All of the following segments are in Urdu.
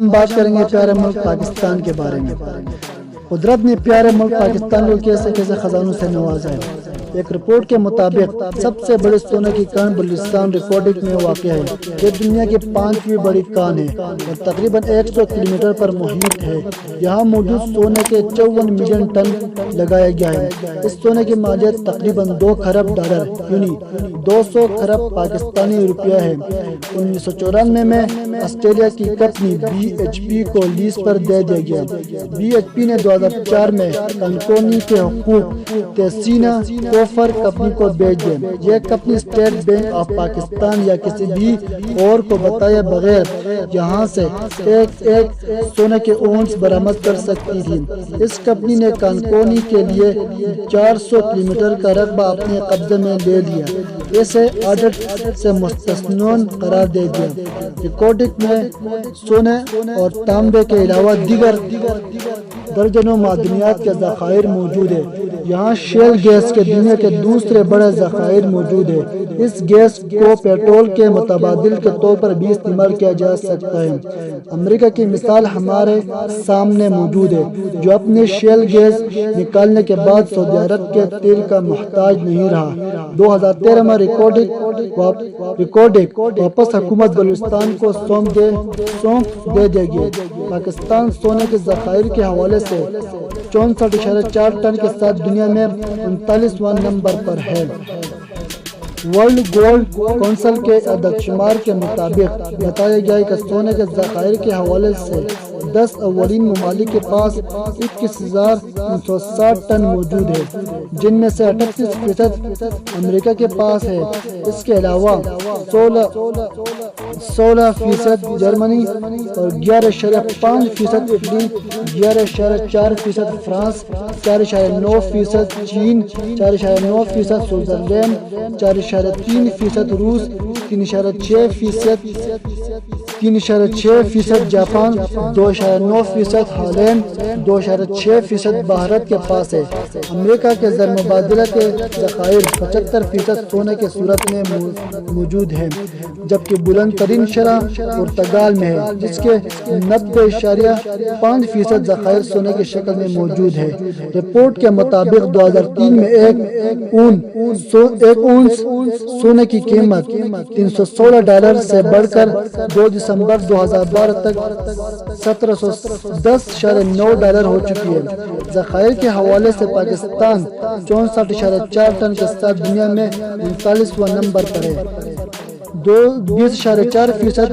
ہم بات کریں گے پیارے ملک پاکستان کے بارے میں۔ قدرت نے پیارے ملک پاکستان کو کیسے کیسے خزانوں سے نوازا ہے۔ ایک رپورٹ کے مطابق سب سے بڑے سونے کی کان بلوچستان ریکارڈنگ میں واقع ہے۔ یہ دنیا کی 5ویں بڑی کان ہے اور تقریباً 100 کلومیٹر پر محیط ہے۔ یہاں موجود سونے کے 54 ملین ٹن لگایا گیا ہے۔ اس سونے کی مالیت تقریباً 2 خرب ڈالر یعنی 200 خرب پاکستانی روپیہ ہے۔ 1994 میں آسٹریلیا کی کمپنی BHP کو لیز پر دے دیا گیا۔ BHP نے 2004 میں کانکونی کے حقوق تیسینا کوفر کمپنی کو بیچ دیے۔ یہ company state bank of Pakistan یا کسی بھی اور کو بتائے بغیر یہاں سے ایک سونے کے اونس برآمد کر سکتی تھی۔ اس کمپنی نے کانکونی کے لیے 400 کلومیٹر کا رقبہ اپنے قبضے میں لے لیا، اسے آڈٹ سے مستثنی قرار دے دیا۔ ریکارڈنگ میں سونے اور تانبے کے علاوہ دیگر درجنوں معدنیات کے ذخائر موجود ہیں۔ یہاں شیل گیس کے دنیا کے دوسرے بڑے ذخائر موجود ہیں۔ اس گیس کو پیٹرول کے متبادل کے طور پر بھی استعمال کیا جا سکتا ہے۔ امریکہ کی مثال ہمارے سامنے موجود ہے، جو اپنے شیل گیس نکالنے کے بعد سعودی عرب کے تیل کا محتاج نہیں رہا۔ 2013 میں ریکارڈنگ واپس حکومت بلوچستان کو سونپ دے دے گی۔ پاکستان سونے کے ذخائر کے حوالے سے 64.4 ٹن کے ساتھ دنیا میں 39واں نمبر پر ہے۔ ورلڈ گولڈ کونسل کے اعداد شمار کے مطابق بتایا گیا ہے کہ سونے کے ذخائر کے حوالے سے 10 اولین ممالک کے پاس 21,960 ٹن موجود ہے، جن میں سے 38% امریکہ کے پاس ہے۔ اس کے علاوہ 16% جرمنی اور 11.5% اٹلی، 11.4% فرانس، 4.9% چین، 4.9% سوئٹزرلینڈ، 4.3% روس، 3.6% جاپان، 2.9% ہالینڈ، 2.6% بھارت کے پاس ہے۔ امریکہ کے زر مبادلہ کے ذخائر 75% سونے کی صورت میں موجود ہیں، جبکہ بلند ترین شرح پرتگال میں ہے، جس کے 90.5% ذخائر سونے کی شکل میں موجود ہے۔ رپورٹ کے مطابق 2003 میں ایک اونس سونے کی قیمت $316 سے بڑھ کر 2 دسمبر 2012 تک $1710.9 ہو چکی ہے۔ ذخائر کے حوالے سے پاکستان 64.4 ٹن کے ساتھ دنیا میں 39واں نمبر پر ہے۔ 20.4%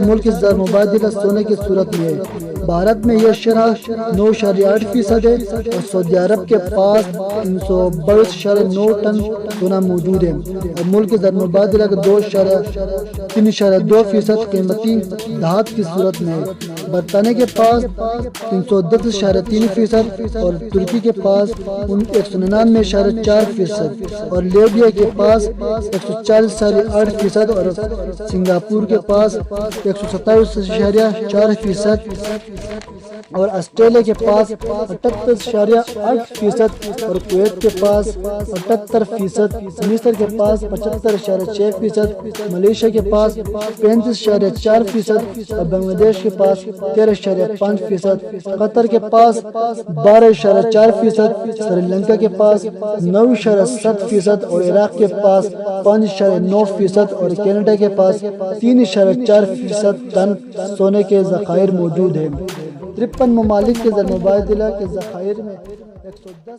ملک زر مبادلہ سونے کی صورت میں ہے۔ بھارت میں یہ شرح 9.8% ہے اور سعودی عرب کے پاس 322.9 ٹن سونا موجود ہے اور ملک زر مبادلہ کے 3.2% قیمتی دھات کی صورت میں ہے۔ برطانیہ کے پاس 310.3% اور ترکی کے پاس 199.4% اور لیبیا کے پاس 140.8% اور سنگاپور کے پاس 127.4% اور آسٹریلیا کے پاس 78.8% اور کویت کے پاس 78%، مصر کے پاس 75.6%، ملیشیا کے پاس 35.4% اور بنگلہ دیش کے پاس 13.5%، قطر کے پاس 12.4%، سری لنکا کے پاس 9.7% اور عراق کے پاس 5.9% اور کینیڈا کے پاس 3.4% ٹن سونے کے ذخائر موجود ہیں۔ 53 ممالک کے زر مبادلہ کے ذخائر میں 110%